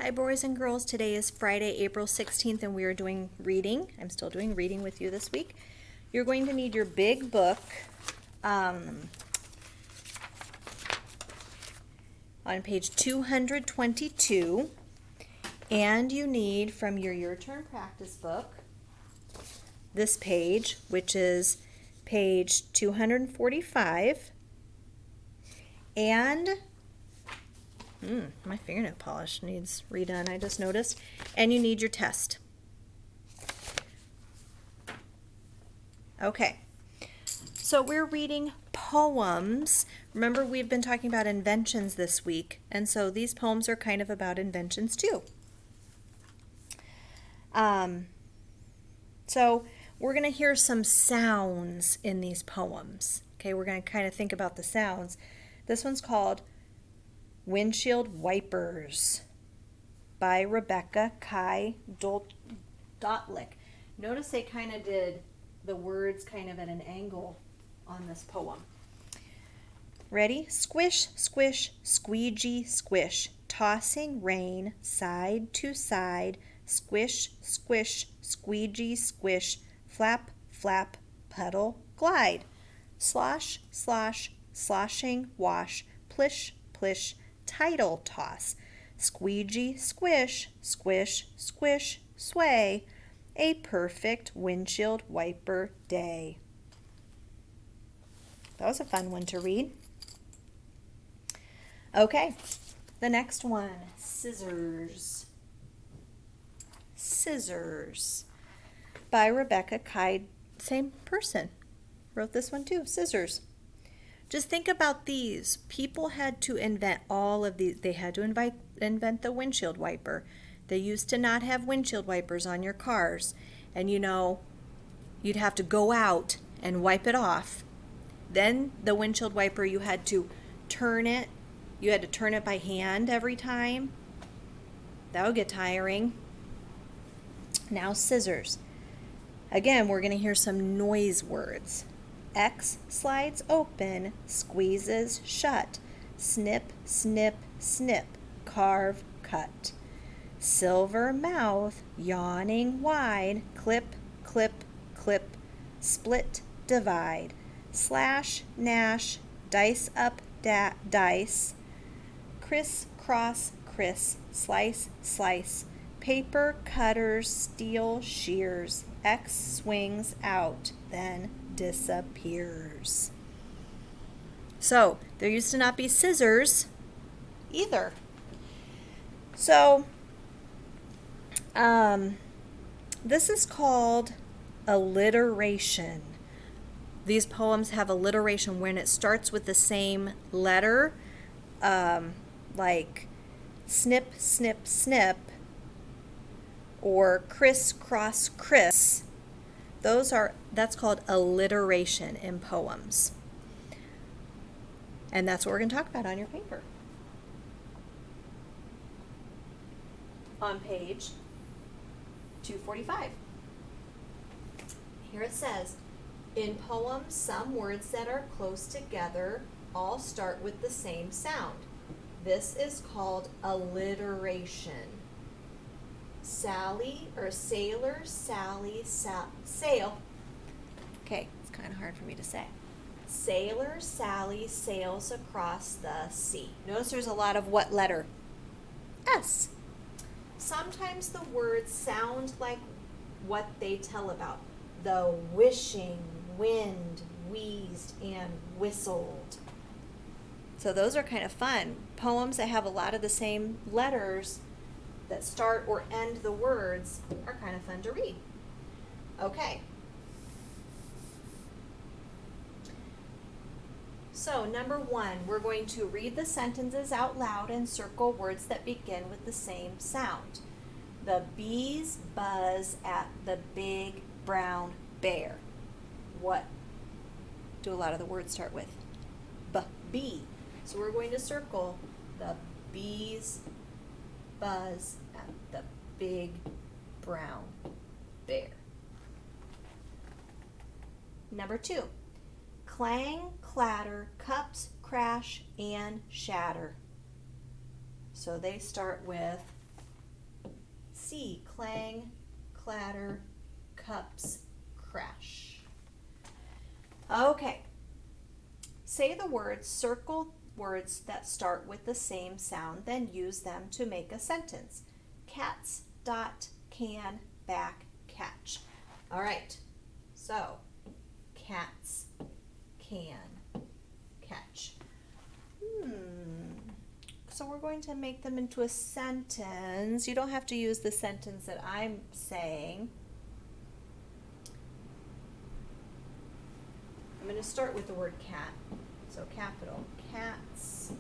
Hi boys and girls, today is Friday, April 16th and we are doing reading. I'm still doing reading with you this week. You're going to need your big book on page 222, and you need from your turn practice book this page, which is page 245, and my fingernail polish needs redone, I just noticed. And you need your test. Okay, so we're reading poems. Remember, we've been talking about inventions this week, and so these poems are kind of about inventions too. So we're going to hear some sounds in these poems. Okay, we're going to kind of think about the sounds. This one's called Windshield Wipers by Rebecca Kai Dotlick. Notice they kind of did the words kind of at an angle on this poem. Ready? Squish, squish, squeegee, squish, tossing rain side to side, squish, squish, squeegee, squish, flap, flap, puddle, glide, slosh, slosh, sloshing wash, plish, plish, tidal toss, squeegee, squish, squish, squish, sway, a perfect windshield wiper day. That was a fun one to read. Okay, the next one, Scissors. Scissors by Rebecca Kai, same person, wrote this one too, Scissors. Just think about these. People had to invent all of these. They had to invent the windshield wiper. They used to not have windshield wipers on your cars. And you'd have to go out and wipe it off. Then the windshield wiper, you had to turn it. You had to turn it by hand every time. That would get tiring. Now scissors. Again, we're going to hear some noise words. X slides open, squeezes shut, snip, snip, snip, carve, cut. Silver mouth, yawning wide, clip, clip, clip, split, divide, slash, gnash, dice up, dice, criss, cross, criss, slice, slice, paper, cutters, steel, shears, X swings out, then disappears. So there used to not be scissors either. So this is called alliteration. These poems have alliteration when it starts with the same letter, like snip, snip, snip, or criss, cross, criss. That's called alliteration in poems. And that's what we're going to talk about on your paper. On page 245. Here it says, in poems, some words that are close together all start with the same sound. This is called alliteration. Sally, or sailor, Sally, sail. Okay, it's kind of hard for me to say. Sailor Sally sails across the sea. Notice there's a lot of what letter? S. Sometimes the words sound like what they tell about. The wishing, wind, wheezed, and whistled. So those are kind of fun. Poems that have a lot of the same letters that start or end the words are kind of fun to read. Okay. So number 1, we're going to read the sentences out loud and circle words that begin with the same sound. The bees buzz at the big brown bear. What do a lot of the words start with? B. So we're going to circle the bees buzz at the big brown bear. Number 2, clang, clatter, cups crash and shatter. So they start with C, clang, clatter, cups, crash. Okay. Say the words, circle words that start with the same sound, then use them to make a sentence. Cats, dot, can, back, catch. All right. So, cats, can, catch. So we're going to make them into a sentence. You don't have to use the sentence that I'm saying. I'm going to start with the word cat. So capital. Cats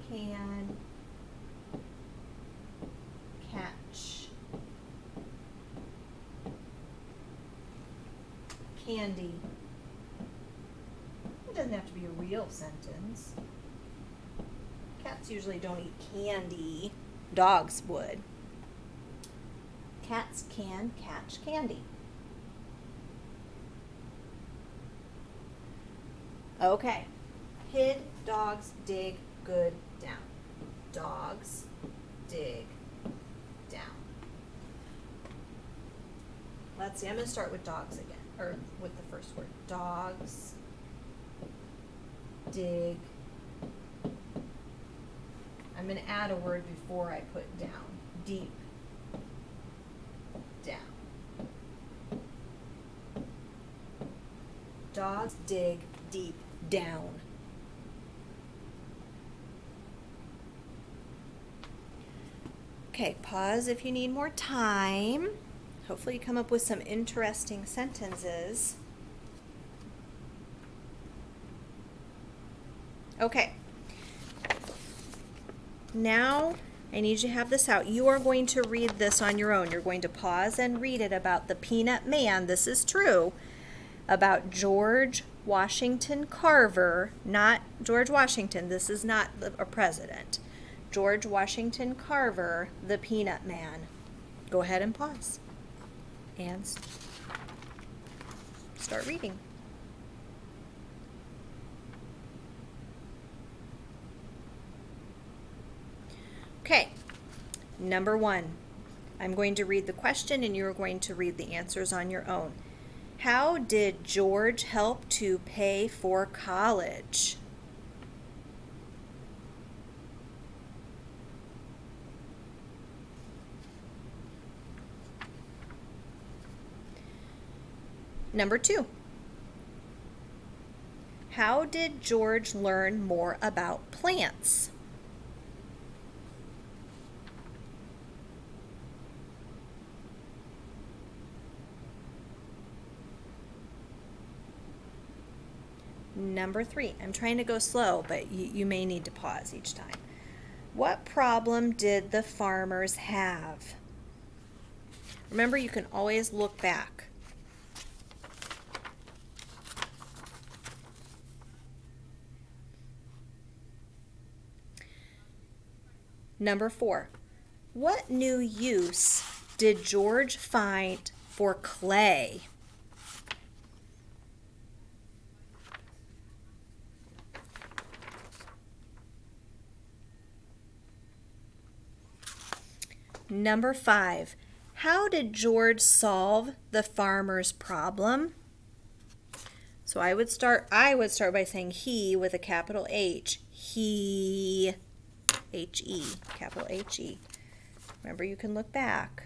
can catch candy. It doesn't have to be a real sentence. Cats usually don't eat candy. Dogs would. Cats can catch candy. Okay. Hid dogs dig good down. Dogs dig down. Let's see, I'm going to start with dogs again, or with the first word. Dogs dig. I'm going to add a word before I put down. Deep down. Dogs dig deep down. Okay, pause if you need more time. Hopefully you come up with some interesting sentences. Okay. Now, I need you to have this out. You are going to read this on your own. You're going to pause and read it about the Peanut Man. This is true. About George Washington Carver, not George Washington. This is not a president. George Washington Carver, the Peanut Man. Go ahead and pause. And start reading. Okay, number 1. I'm going to read the question and you're going to read the answers on your own. How did George help to pay for college? Number 2. How did George learn more about plants? Number 3, I'm trying to go slow, but you may need to pause each time. What problem did the farmers have? Remember, you can always look back. Number 4, what new use did George find for clay? Number 5, how did George solve the farmer's problem? So I would start by saying he with a capital H. He, H-E, capital H-E. Remember, you can look back.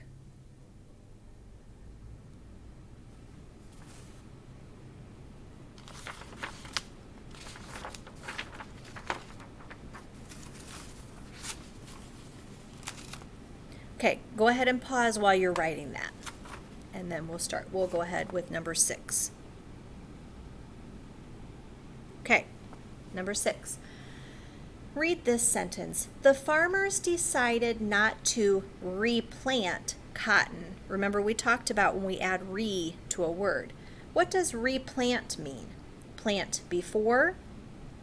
Okay, go ahead and pause while you're writing that. And then we'll go ahead with number 6. Okay, number 6. Read this sentence. The farmers decided not to replant cotton. Remember, we talked about when we add re to a word. What does replant mean? Plant before,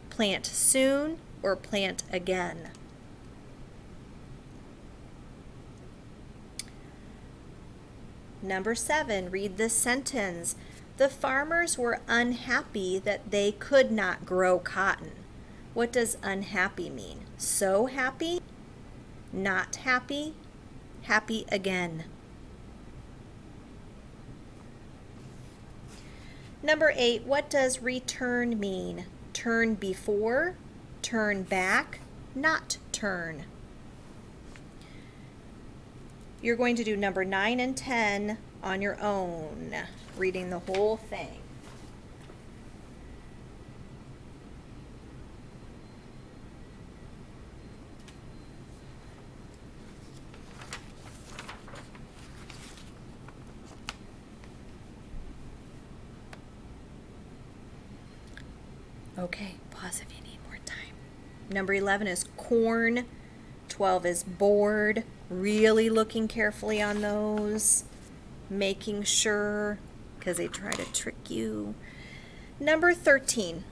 plant soon, or plant again? Number 7, read this sentence. The farmers were unhappy that they could not grow cotton. What does unhappy mean? So happy? Not happy? happy again. Number 8, what does return mean? Turn before, turn back, not turn. You're going to do number 9 and 10 on your own, reading the whole thing. Okay, pause if you need more time. Number 11 is corn. 12 is board. Really looking carefully on those. Making sure, because they try to trick you. Number 13.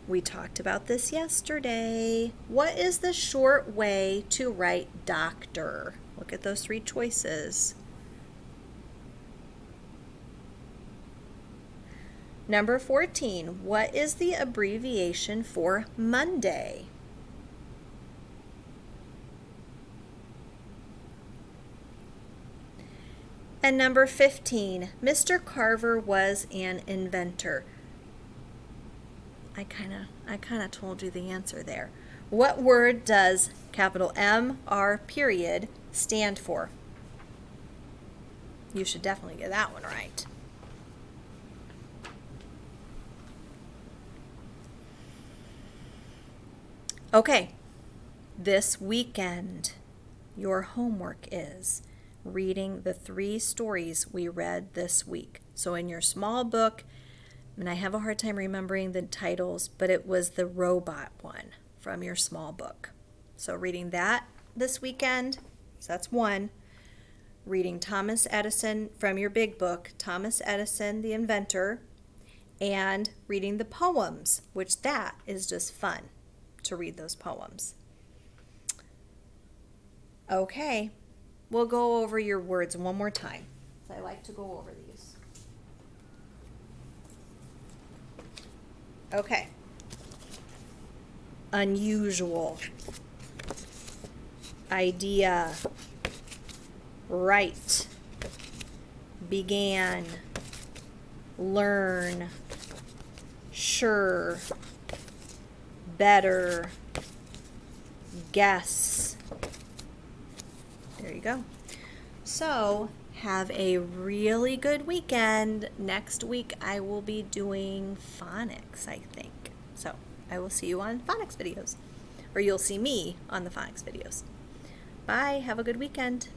We talked about this yesterday. What is the short way to write doctor? Look at those 3 choices. Number 14, what is the abbreviation for Monday? And number 15, Mr. Carver was an inventor. I kind of told you the answer there. What word does capital M-R period stand for? You should definitely get that one right. Okay, this weekend, your homework is reading the 3 stories we read this week. So in your small book, and I have a hard time remembering the titles, but it was the robot one from your small book. So reading that this weekend, so that's 1. Reading Thomas Edison from your big book, Thomas Edison, the inventor, and reading the poems, which that is just fun to read those poems. Okay, we'll go over your words one more time. I like to go over these. Okay. Unusual. Idea. Right. Began. Learn. Sure. Better. Guess. There you go. So, have a really good weekend. Next week I will be doing phonics, I think. So, I will see you on phonics videos. Or you'll see me on the phonics videos. Bye. Have a good weekend.